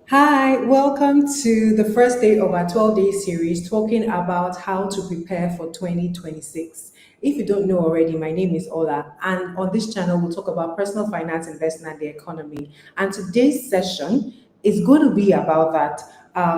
Hi, welcome to the first day of our 12-day series talking about how to prepare for 2026. If you don't know already, my name is Ola, and on this channel, we'll talk about personal finance, investment, and the economy. And today's session is going to be about that.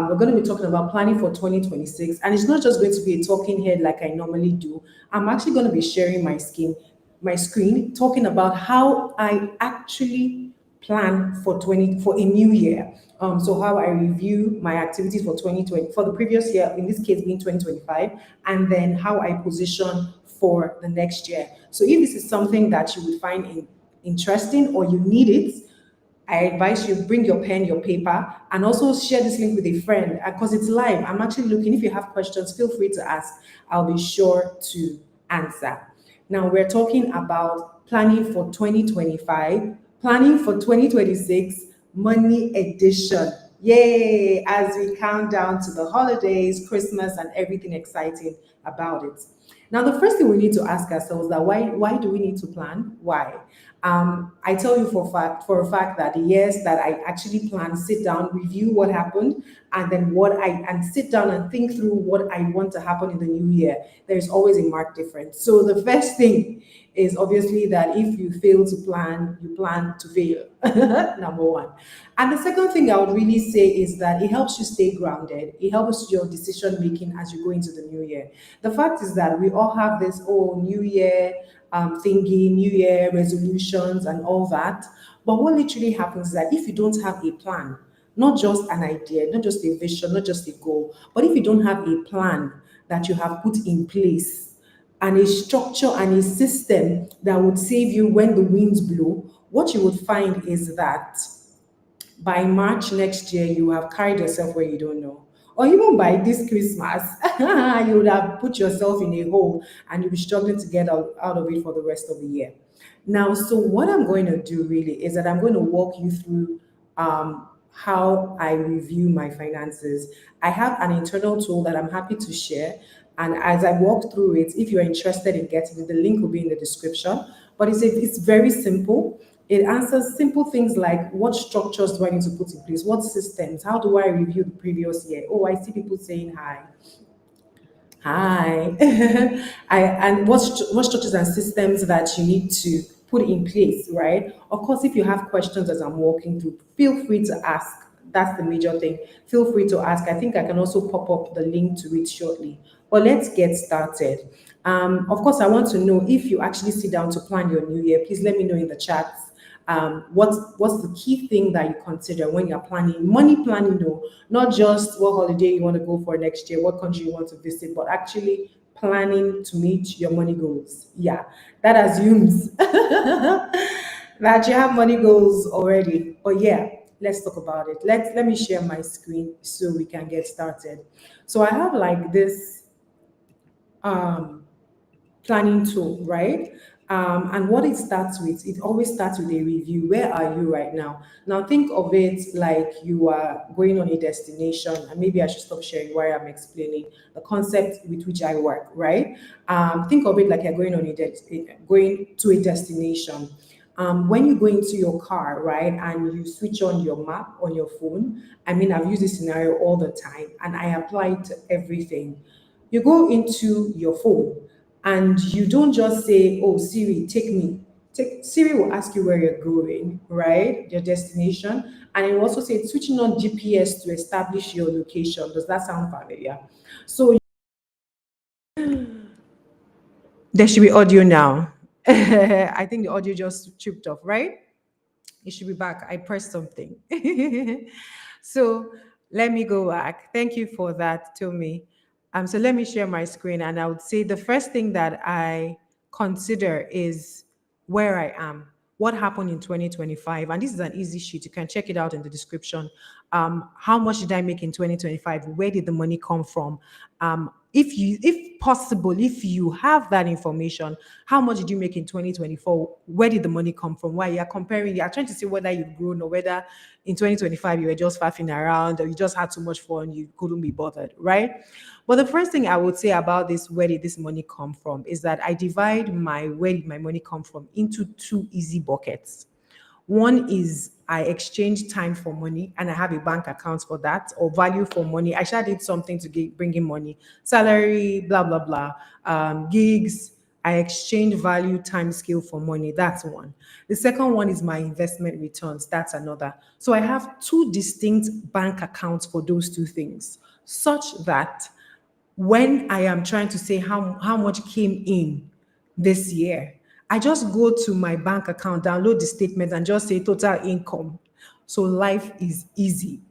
We're going to be talking about planning for 2026, and it's not just going to be a talking head like I normally do. I'm actually going to be sharing my screen, talking about how I actually plan for a new year. So how I review my activities for 2020 for the previous year, in this case being 2025, and then how I position for the next year. So if this is something that you would find interesting or you need it, I advise you bring your pen, your paper, and also share this link with a friend because it's live. I'm actually looking. If you have questions, feel free to ask. I'll be sure to answer. Now we're talking about planning for 2025, planning for 2026, money edition. Yay! As we count down to the holidays, Christmas, and everything exciting about it. Now, the first thing we need to ask ourselves that why do we need to plan? Why? I tell you for a fact that the years that I actually plan, sit down, review what happened, and then and sit down and think through what I want to happen in the new year. There's always a marked difference. So the first thing is obviously that if you fail to plan, you plan to fail. Number one. And the second thing I would really say is that it helps you stay grounded. It helps your decision making as you go into the new year. The fact is that we all have this new year thingy, new year resolutions, and all that. But what literally happens is that if you don't have a plan, not just an idea, not just a vision, not just a goal, but if you don't have a plan that you have put in place and a structure and a system that would save you when the winds blow, what you would find is that by March next year, you have carried yourself where you don't know. Or even by this Christmas, you would have put yourself in a hole and you'll be struggling to get out of it for the rest of the year. Now, so what I'm going to do really is that I'm going to walk you through how I review my finances. I have an internal tool that I'm happy to share. And as I walk through it, if you're interested in getting it, the link will be in the description. But it's very simple. It answers simple things like what structures do I need to put in place? What systems? How do I review the previous year? Oh, I see people saying hi. Hi. And what structures and systems that you need to put in place, right? Of course, if you have questions as I'm walking through, feel free to ask. That's the major thing. Feel free to ask. I think I can also pop up the link to it shortly. But let's get started. Of course, I want to know if you actually sit down to plan your new year. Please let me know in the chat what's the key thing that you consider when you're planning money planning though, not just what holiday you want to go for next year, what country you want to visit, but actually planning to meet your money goals. Yeah, that assumes that you have money goals already. But yeah, let's talk about it. Let me share my screen so we can get started. So I have like this um planning tool, right? And what it starts with, it always starts with a review. Where are you right now? Now, think of it like you are going on a destination, and maybe I should stop sharing while I'm explaining the concept with which I work, right? Think of it like you're going going to a destination. When you go into your car, right, and you switch on your map on your phone, I mean, I've used this scenario all the time, and I apply it to everything. You go into your phone and you don't just say, "Oh, Siri, take me." Siri will ask you where you're going, right? Your destination. And it will also say switching on GPS to establish your location. Does that sound familiar? So there should be audio now. I think the audio just tripped off, right? It should be back. I pressed something. So let me go back. Thank you for that, Tommy. So let me share my screen, and I would say the first thing that I consider is where I am, what happened in 2025, and this is an easy sheet. You can check it out in the description. How much did I make in 2025? Where did the money come from? If possible, if you have that information, how much did you make in 2024? Where did the money come from? Why you're comparing? You're trying to see whether you've grown or whether in 2025 you were just faffing around or you just had too much fun, you couldn't be bothered, right? But the first thing I would say about this, where did this money come from, is that I divide my where did my money come from into two easy buckets. One is I exchange time for money and I have a bank account for that, or value for money. I shall did something to bring in money, salary, blah, blah, blah, gigs. I exchange value, time, skill for money. That's one. The second one is my investment returns. That's another. So I have two distinct bank accounts for those two things, such that when I am trying to say how much came in this year, I just go to my bank account, download the statement, and just say total income. So life is easy.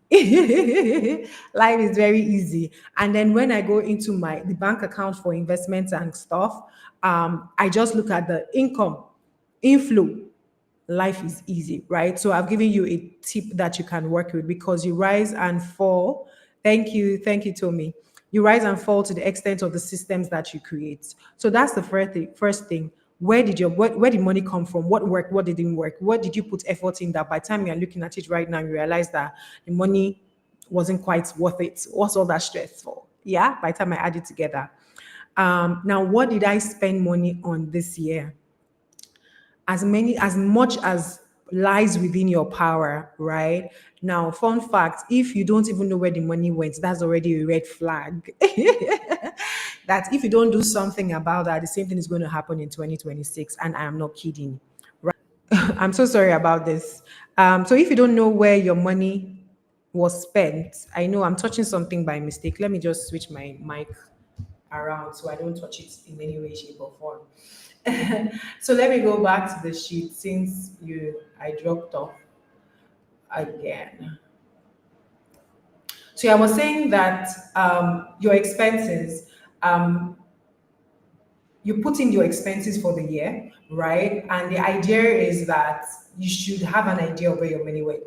Life is very easy. And then when I go into the bank account for investments and stuff, I just look at the income inflow. Life is easy, right? So I've given you a tip that you can work with, because you rise and fall. Thank you, Tommy. You rise and fall to the extent of the systems that you create. So that's the first thing. Where did money come from? What worked? What didn't work? What did you put effort in that by the time you're looking at it right now, you realize that the money wasn't quite worth it? What's all that stress for? Yeah, by the time I add it together. Now, what did I spend money on this year? As much as lies within your power, right? Now, fun fact, if you don't even know where the money went, that's already a red flag. That if you don't do something about that, the same thing is going to happen in 2026, and I am not kidding. I'm so sorry about this. So if you don't know where your money was spent, I know I'm touching something by mistake. Let me just switch my mic around so I don't touch it in any way, shape, or form. So let me go back to the sheet since you I dropped off again. So I was saying that your expenses, um, you put in your expenses for the year, right? And the idea is that you should have an idea of where your money went.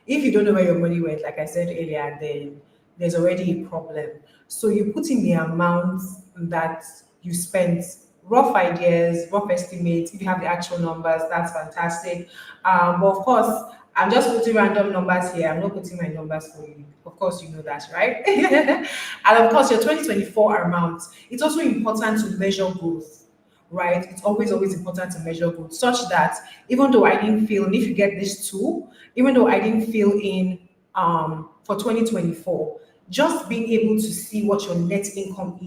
If you don't know where your money went, like I said earlier, then there's already a problem. So you put in the amount that you spent, rough ideas, rough estimates. If you have the actual numbers, that's fantastic. But of course, I'm just putting random numbers here. I'm not putting my numbers for you. Of course, you know that, right? And of course, your 2024 amount. It's also important to measure growth, right? It's always important to measure growth, such that even though I didn't feel, and if you get this tool, even though I didn't feel in for 2024, just being able to see what your net income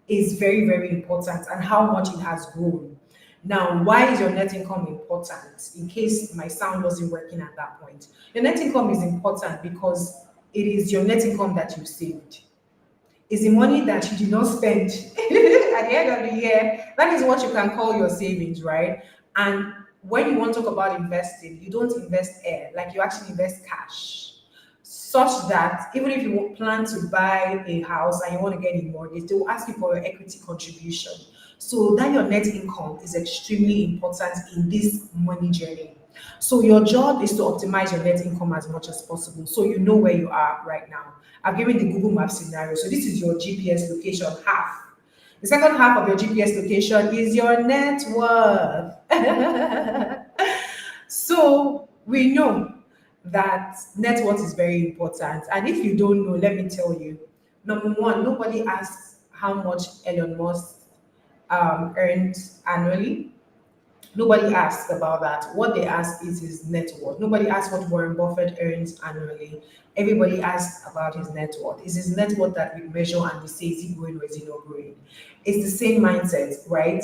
is very, very important, and how much it has grown. Now, why is your net income important? In case my sound wasn't working at that point, your net income is important because it is your net income that you saved. Is the money that you did not spend at the end of the year. That is what you can call your savings, right? And when you want to talk about investing, you don't invest air, like you actually invest cash, such that even if you plan to buy a house and you want to get a mortgage, they will ask you for your equity contribution. So that your net income is extremely important in this money journey. So your job is to optimize your net income as much as possible, so you know where you are right now. I've given the Google Maps scenario. So this is your GPS location half. The second half of your GPS location is your net worth. So we know that net worth is very important. And if you don't know, let me tell you. Number one, nobody asks how much Elon Musk earned annually. Nobody asks about that. What they ask is his net worth. Nobody asks what Warren Buffett earns annually. Everybody asks about his net worth. Is his net worth that we measure and we say, is he growing or is he not growing? It's the same mindset, right?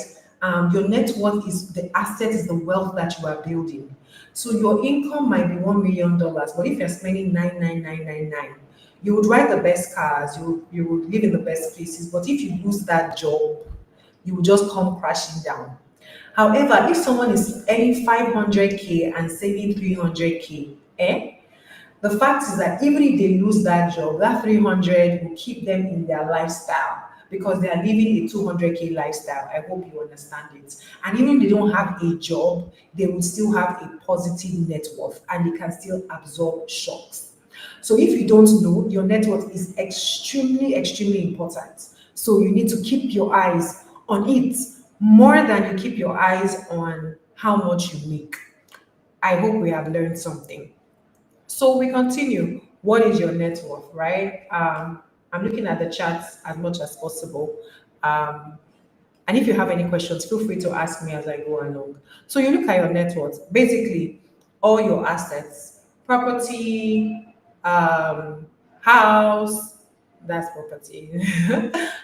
Your net worth is the asset, is the wealth that you are building. So your income might be $1 million, but if you're spending 99999, you would ride the best cars, you would live in the best places. But if you lose that job, you will just come crashing down. However, if someone is earning 500K and saving 300K, the fact is that even if they lose that job, that 300 will keep them in their lifestyle, because they are living a 200K lifestyle. I hope you understand it. And even if they don't have a job, they will still have a positive net worth and they can still absorb shocks. So if you don't know, your net worth is extremely, extremely important. So you need to keep your eyes on it more than you keep your eyes on how much you make. I hope we have learned something. So we continue. What is your net worth, right? I'm looking at the charts as much as possible. Um, and if you have any questions, feel free to ask me as I go along. So you look at your net worth. Basically, all your assets, property, house, that's property,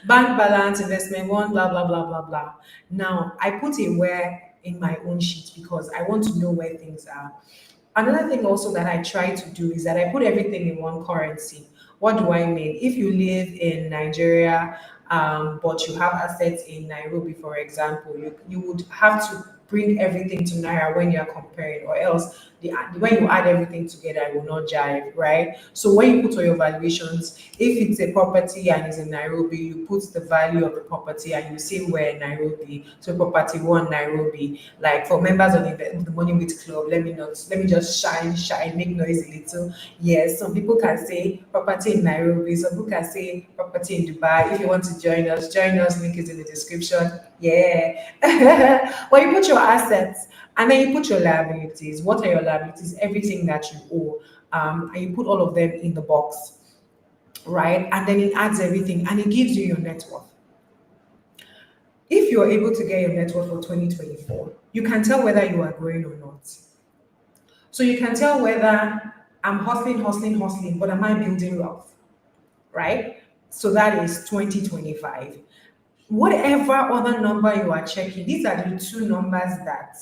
bank balance, investment one, blah, blah, blah, blah, blah. Now, I put a where in my own sheet because I want to know where things are. Another thing also that I try to do is that I put everything in one currency. What do I mean? If you live in Nigeria, but you have assets in Nairobi, for example, you would have to bring everything to Naira when you're comparing, or else when you add everything together, it will not jive, right? So when you put all your valuations, if it's a property and it's in Nairobi, you put the value of the property and you say where in Nairobi. So property one Nairobi. Like for members of the Money with Club, let me just shine, make noise a little. Yes, some people can say property in Nairobi, some people can say property in Dubai. If you want to join us, link is in the description. Yeah. Well, you put your assets and then you put your liabilities. What are your liabilities? Everything that you owe. And you put all of them in the box, right? And then it adds everything and it gives you your net worth. If you're able to get your net worth for 2024, you can tell whether you are growing or not. So you can tell whether I'm hustling, but am I building wealth, right? So that is 2025. Whatever other number you are checking, these are the two numbers that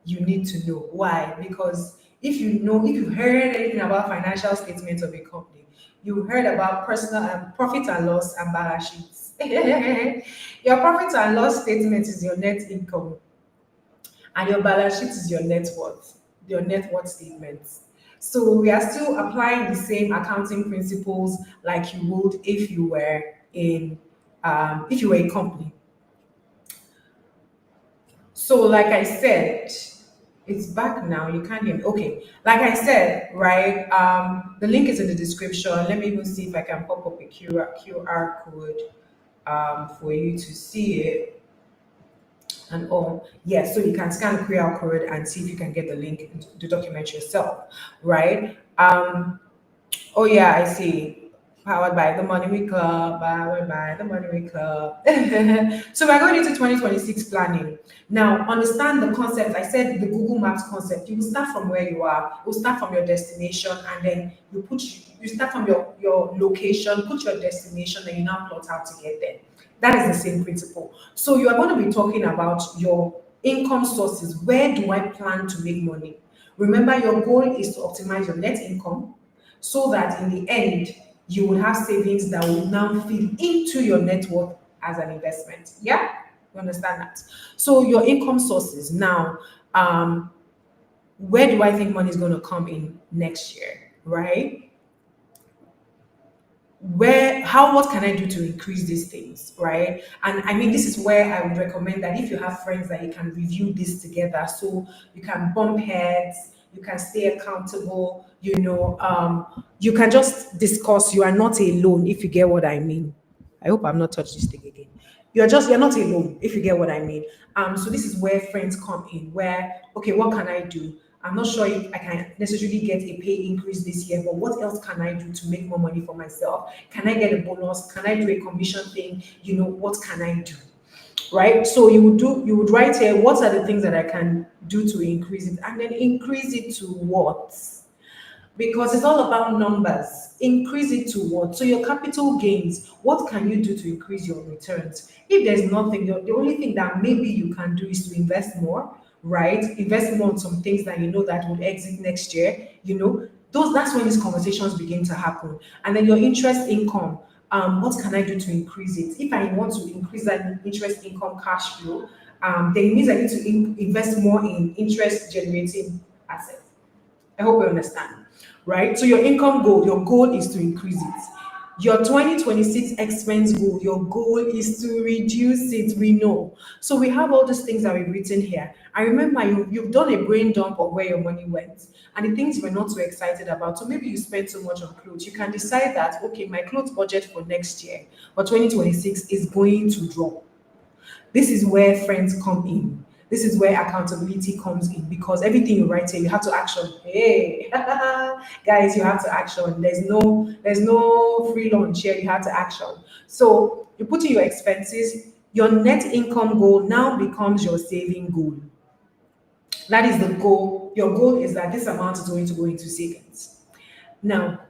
you need to know. Why? Because if you've heard anything about financial statements of a company, you've heard about personal profit and loss and balance sheets. Your profit and loss statement is your net income, and your balance sheet is your net worth statements. So we are still applying the same accounting principles like you would if you were a company. So, like I said, it's back now. You can't hear me. Okay. Like I said, right? The link is in the description. Let me even see if I can pop up a QR code for you to see it and all. Yes, so you can scan the QR code and see if you can get the link into the document yourself, right? Oh yeah, I see. Powered by the Money We Club, powered by the Money We Club. So we're going into 2026 planning. Now, understand the concept. I said the Google Maps concept. You will start from where you are. You will start from your destination, and then you start from your location, put your destination, and you now plot how to get there. That is the same principle. So you are going to be talking about your income sources. Where do I plan to make money? Remember, your goal is to optimize your net income so that in the end you will have savings that will now feed into your net worth as an investment. Yeah, you understand that? So your income sources now, where do I think money is going to come in next year, right? What can I do to increase these things, right? And I mean, this is where I would recommend that if you have friends that you can review this together, so you can bump heads, you can stay accountable, you can just discuss. You are not alone, if you get what I mean. I hope I'm not touched this thing again. You're not alone, if you get what I mean. So this is where friends come in, where, okay, what can I do? I'm not sure if I can necessarily get a pay increase this year, but what else can I do to make more money for myself? Can I get a bonus? Can I do a commission thing? What can I do? Right? So you would write here, what are the things that I can do to increase it? And then increase it to what? Because it's all about numbers. Increase it to what? So your capital gains, what can you do to increase your returns? If there's nothing, the only thing that maybe you can do is to invest more, right? Invest more on some things that you know that will exit next year. That's when these conversations begin to happen. And then your interest income. What can I do to increase it? If I want to increase that interest income cash flow, then it means I need to invest more in interest generating assets. I hope you understand, right? So your goal is to increase it. Your 2026 expense goal, your goal is to reduce it. We know. So we have all these things that we've written here. I remember you've done a brain dump of where your money went and the things you were not so excited about. So maybe you spent so much on clothes. You can decide that, okay, my clothes budget for next year, for 2026 is going to drop. This is where friends come in. This is where accountability comes in because everything you write here, you have to action. Hey, guys, you have to action. There's no free lunch here. You have to action. So you put in your expenses. Your net income goal now becomes your saving goal. That is the goal. Your goal is that this amount is going to go into savings. Now,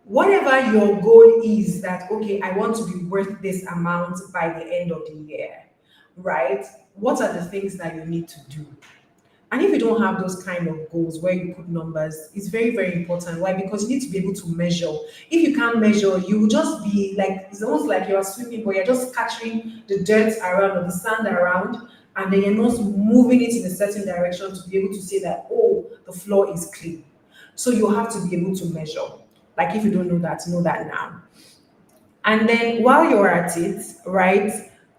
whatever your goal is, that okay, I want to be worth this amount by the end of the year, right? What are the things that you need to do? And if you don't have those kind of goals where you put numbers, it's very, very important. Why? Because you need to be able to measure. If you can't measure, you will just be like, it's almost like you're swimming, but you're just scattering the dirt around or the sand around, and then you're not moving it in a certain direction to be able to say that, oh, the floor is clean. So you have to be able to measure. Like if you don't know that now. And then while you're at it, right,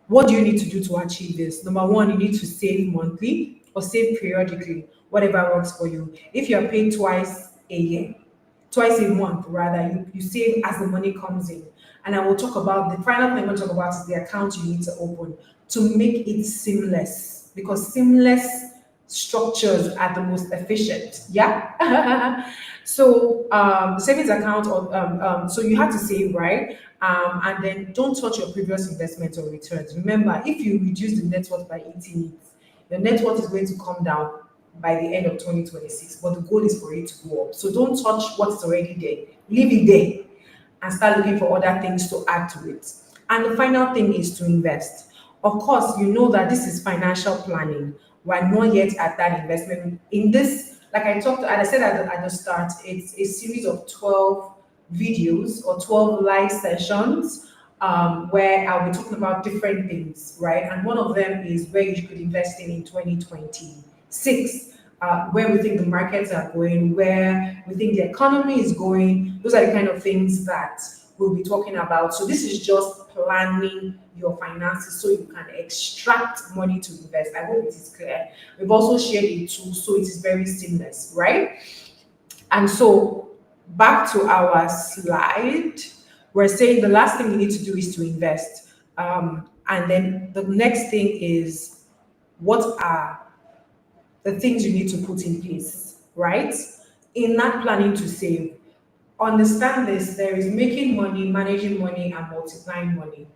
what do you need to do to achieve this? Number one, you need to save monthly or save periodically, whatever works for you. If you're paid twice a year, twice a month rather, you save as the money comes in. And I will talk about the final thing I'm going to talk about is the account you need to open to make it seamless, because seamless structures are the most efficient. Yeah. So the savings account, so you have to save, right? And then don't touch your previous investment or returns. Remember, if you reduce the net worth by eating it, the net worth is going to come down by the end of 2026, but the goal is for it to go up. So don't touch what's already there. Leave it there and start looking for other things to add to it. And the final thing is to invest. Of course, you know that this is financial planning. We're not yet at that investment. In this, like I said at the start, it's a series of 12 videos or 12 live sessions where I'll be talking about different things, right? And one of them is where you could invest in 2026, where we think the markets are going, where we think the economy is going. Those are the kind of things that we'll be talking about. So this is just planning your finances so you can extract money to invest. I hope it is clear. We've also shared a tool so it is very seamless, right? And so back to our slide, we're saying the last thing you need to do is to invest. And then the next thing is, what are the things you need to put in place, right? In that planning to save, understand this, there is making money, managing money, and multiplying money.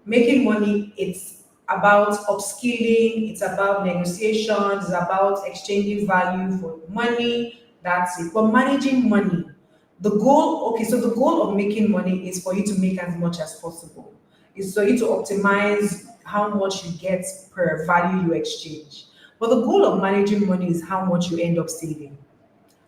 Making money, it's about upskilling, it's about negotiations, it's about exchanging value for money. That's it. But managing money, the goal, okay, so the goal of making money is for you to make as much as possible. It's for you to optimize how much you get per value you exchange. But the goal of managing money is how much you end up saving.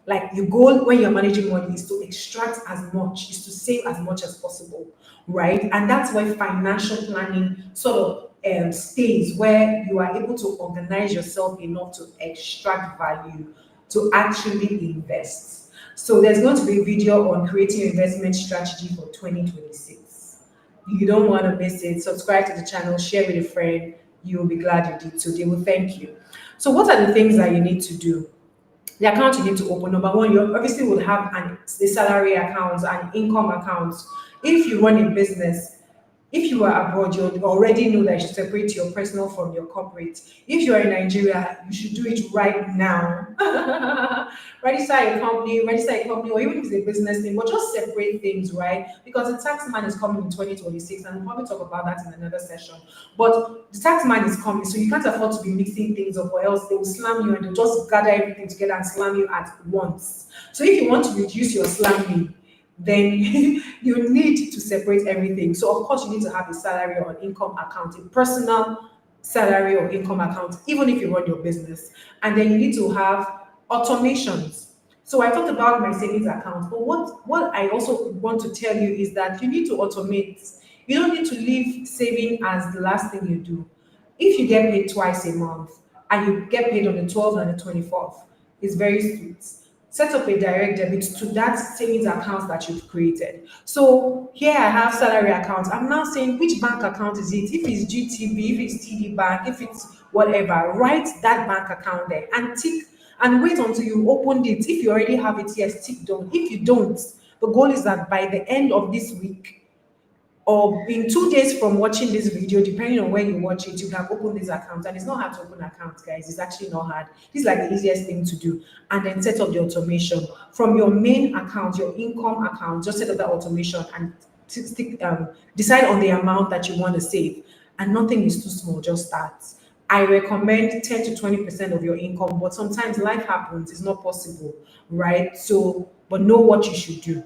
Like your goal when you're managing money is to extract as much, is to save as much as possible, right? And that's why financial planning sort of stays where you are able to organize yourself enough to extract value to actually invest. So there's going to be a video on creating your investment strategy for 2026. You don't want to miss it. Subscribe to the channel, share with a friend. You will be glad you did. So they will thank you. So what are the things that you need to do? The account you need to open, number one, you obviously would have a salary account and income account. If you run a business, if you are abroad, you already know that you should separate your personal from your corporate. If you are in Nigeria, you should do it right now. Register a company, or even if it's a business name, but just separate things, right? Because the tax man is coming in 2026, and we'll probably talk about that in another session. But the tax man is coming, so you can't afford to be mixing things up, or else they will slam you and they'll just gather everything together and slam you at once. So if you want to reduce your slamming, then you need to separate everything. So of course you need to have a salary or income account, a personal salary or income account, even if you run your business. And then you need to have automations. So I talked about my savings account, but what I also want to tell you is that you need to automate. You don't need to leave saving as the last thing you do. If you get paid twice a month and you get paid on the 12th and the 24th, it's very sweet. Set up a direct debit to that savings account that you've created. So here I have salary accounts. I'm now saying which bank account is it? If it's GTB, if it's TD Bank, if it's whatever, write that bank account there and tick and wait until you opened it. If you already have it, yes, tick done. If you don't, the goal is that by the end of this week, or in 2 days from watching this video, depending on when you watch it, you can open this account. And it's not hard to open accounts, guys. It's actually not hard. This is like the easiest thing to do. And then set up the automation from your main account, your income account. Just set up that automation and decide on the amount that you want to save. And nothing is too small. Just start. I recommend 10 to 20% of your income, but sometimes life happens, it's not possible, right? So, but know what you should do.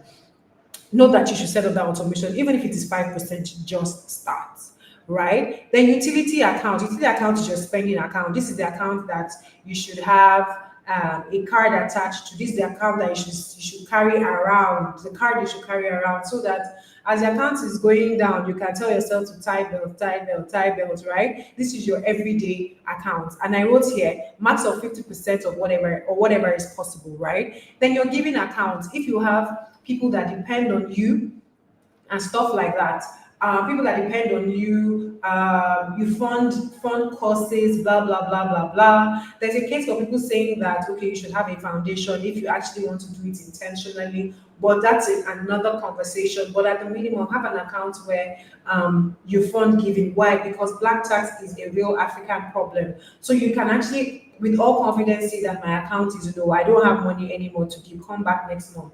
Know that you should set up that automation, even if it is 5%, just start, right? Then utility account is your spending account. This is the account that you should have a card attached to. This is the account that you should carry around, the card you should carry around, so that as the account is going down, you can tell yourself to tie belt, tie belt, tie belt, right? This is your everyday account. And I wrote here, max of 50% of whatever or whatever is possible, right? Then your giving account, if you have people that depend on you and stuff like that. People that depend on you, you fund courses, blah blah blah blah blah. There's a case for people saying that okay, you should have a foundation if you actually want to do it intentionally, but that's another conversation. But at the minimum, have an account where you fund giving. Why? Because black tax is a real African problem. So you can actually, with all confidence, say that my account is low. I don't have money anymore to give. Come back next month,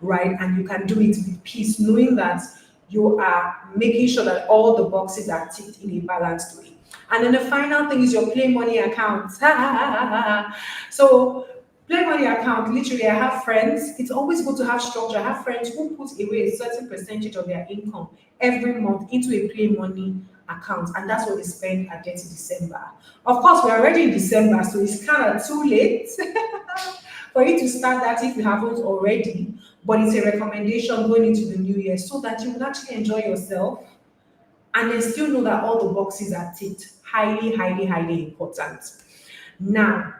right? And you can do it with peace, knowing that you are making sure that all the boxes are ticked in a balanced way. And then the final thing is your play money account. So play money account, literally, I have friends. It's always good to have structure. I have friends who put away a certain percentage of their income every month into a play money account, and that's what they spend at 30 December. Of course, we're already in December, so it's kind of too late for you to start that if you haven't already. But it's a recommendation going into the new year so that you will actually enjoy yourself and then still know that all the boxes are ticked. Highly, highly, highly important. Now,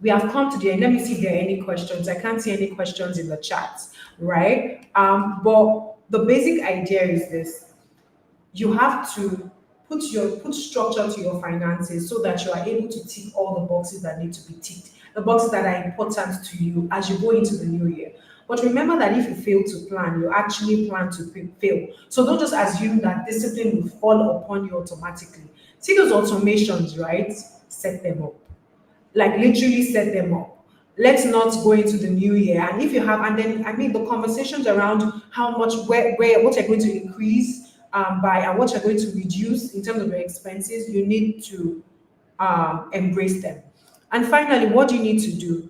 we have come to the end. Let me see if there are any questions. I can't see any questions in the chat, right? But the basic idea is this: you have to put structure to your finances so that you are able to tick all the boxes that need to be ticked, the boxes that are important to you as you go into the new year. But remember that if you fail to plan, you actually plan to fail. So don't just assume that discipline will fall upon you automatically. See those automations, right? Set them up, like literally set them up. Let's not go into the new year. And if you have, and then I mean the conversations around how much, where what you're going to increase by and what you're going to reduce in terms of your expenses, you need to embrace them. And finally, what do you need to do?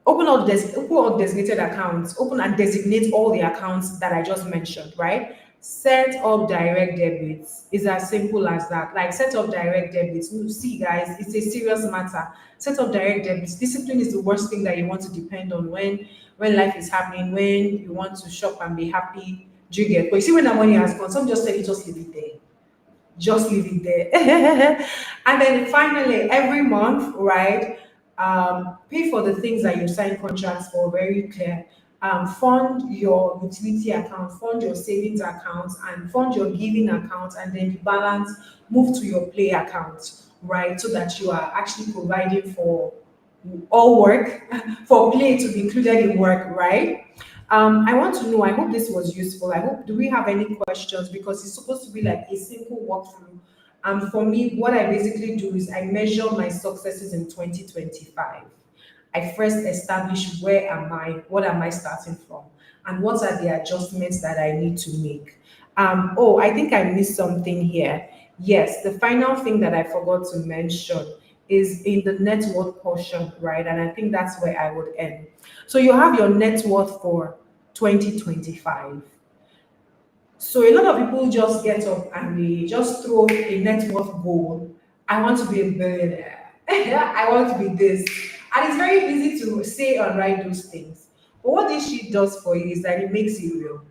Open all designated accounts, open and designate all the accounts that I just mentioned, right? Set up direct debits. It's as simple as that. Like set up direct debits. You see, guys, it's a serious matter. Set up direct debits. Discipline is the worst thing that you want to depend on when life is happening, when you want to shop and be happy. Do you get? But you see, when that money has gone, some just tell you just leave it there, just leave it there. And then finally, every month, right, pay for the things that you sign contracts for, very clear. Fund your utility account, fund your savings account, and fund your giving account, and then the balance move to your play account, right? So that you are actually providing for all work, for play to be included in work, right? I want to know, I hope this was useful. I hope, do we have any questions? Because it's supposed to be like a simple walkthrough. For me, what I basically do is I measure my successes in 2025. I first establish where am I, what am I starting from, and what are the adjustments that I need to make. Oh, I think I missed something here. Yes, the final thing that I forgot to mention is in the net worth portion, right? And I think that's where I would end. So you have your net worth for 2025. So a lot of people just get up and they just throw a net worth goal. I want to be a billionaire. I want to be this. And it's very easy to say and write those things. But what this sheet does for you is that it makes it real.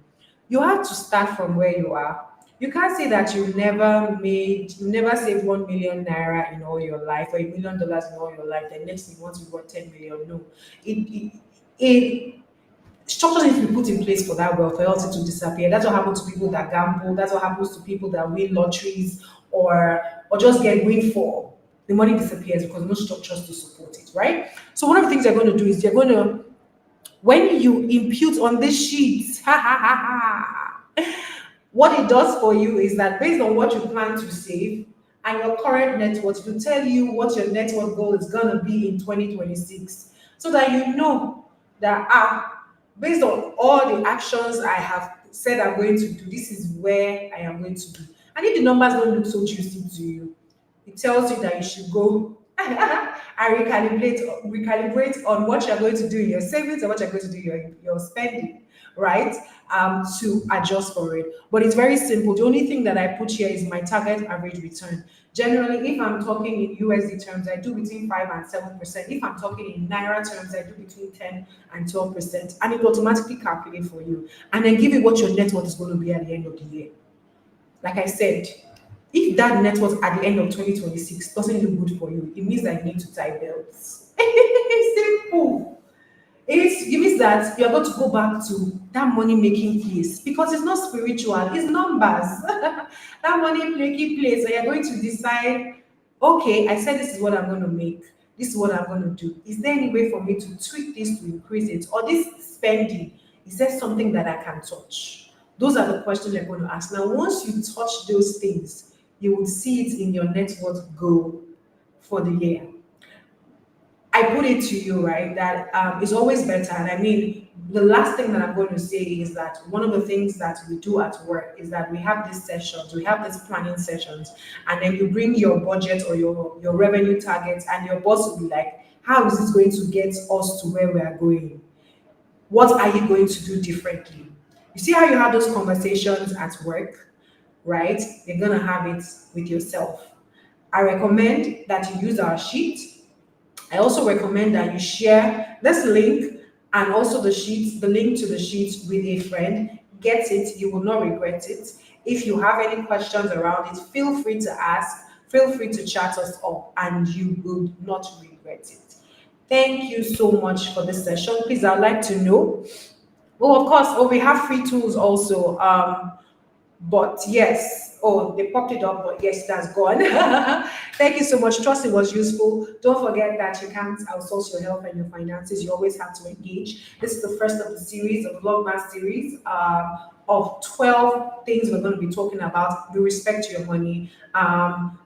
You have to start from where you are. You can't say that you never saved 1 million naira in all your life or $1 million in all your life. Then next thing you want to go 10 million. No, it structures need to be put in place for that wealth or else it will disappear. That's what happens to people that gamble. That's what happens to people that win lotteries or just get windfall. The money disappears because no structures to support it, right? So one of the things they're going to do is they're going to, when you impute on this sheet, what it does for you is that based on what you plan to save and your current net worth, to tell you what your net worth goal is going to be in 2026 so that you know that based on all the actions I have said I'm going to do, this is where I am going to be. And if the numbers don't look so juicy to you, It tells you that you should go and recalibrate on what you're going to do in your savings and what you're going to do in your spending, right? To adjust for it. But it's very simple. The only thing that I put here is my target average return. Generally, if I'm talking in USD terms, I do between 5 and 7%. If I'm talking in Naira terms, I do between 10 and 12%. And it will automatically calculate for you. And then give you what your net worth is going to be at the end of the year. Like I said, if that net worth at the end of 2026 doesn't look good for you, it means that you need to tie belts. Simple. It means that you're going to go back to that money making place because it's not spiritual, it's numbers. That money making place, and you're going to decide, okay, I said this is what I'm going to make, this is what I'm going to do. Is there any way for me to tweak this to increase it? Or this spending, is there something that I can touch? Those are the questions you're going to ask. Now, once you touch those things, you will see it in your net worth goal for the year. I put it to you, right, that it's always better. And I mean, the last thing that I'm going to say is that one of the things that we do at work is that we have these sessions, we have these planning sessions, and then you bring your budget or your revenue targets, and your boss will be like, how is this going to get us to where we are going? What are you going to do differently? You see how you have those conversations at work, right? You're going to have it with yourself. I recommend that you use our sheet. I also recommend that you share this link and also the link to the sheet with a friend. Get it, you will not regret it. If you have any questions around it, feel free to ask, feel free to chat us up, and you will not regret it. Thank you so much for this session. Please, I'd like to know. Well, of course, we have free tools also. But yes, oh, they popped it up, but yes, that's gone. Thank you so much. Trust it was useful. Don't forget that you can't outsource your health and your finances. You always have to engage. This is the first of the series, of the Vlogmas series, of 12 things we're going to be talking about with respect to your money.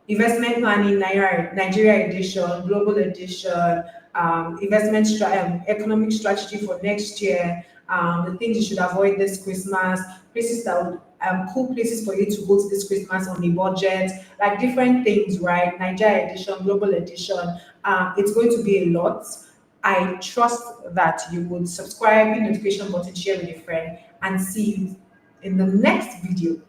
Investment planning, Nigeria edition, global edition, economic strategy for next year, the things you should avoid this Christmas, places that would cool places for you to go to this Christmas on a budget, like different things, right? Nigeria edition, global edition. It's going to be a lot. I trust that you would subscribe, hit the notification button, share with a friend, and see you in the next video.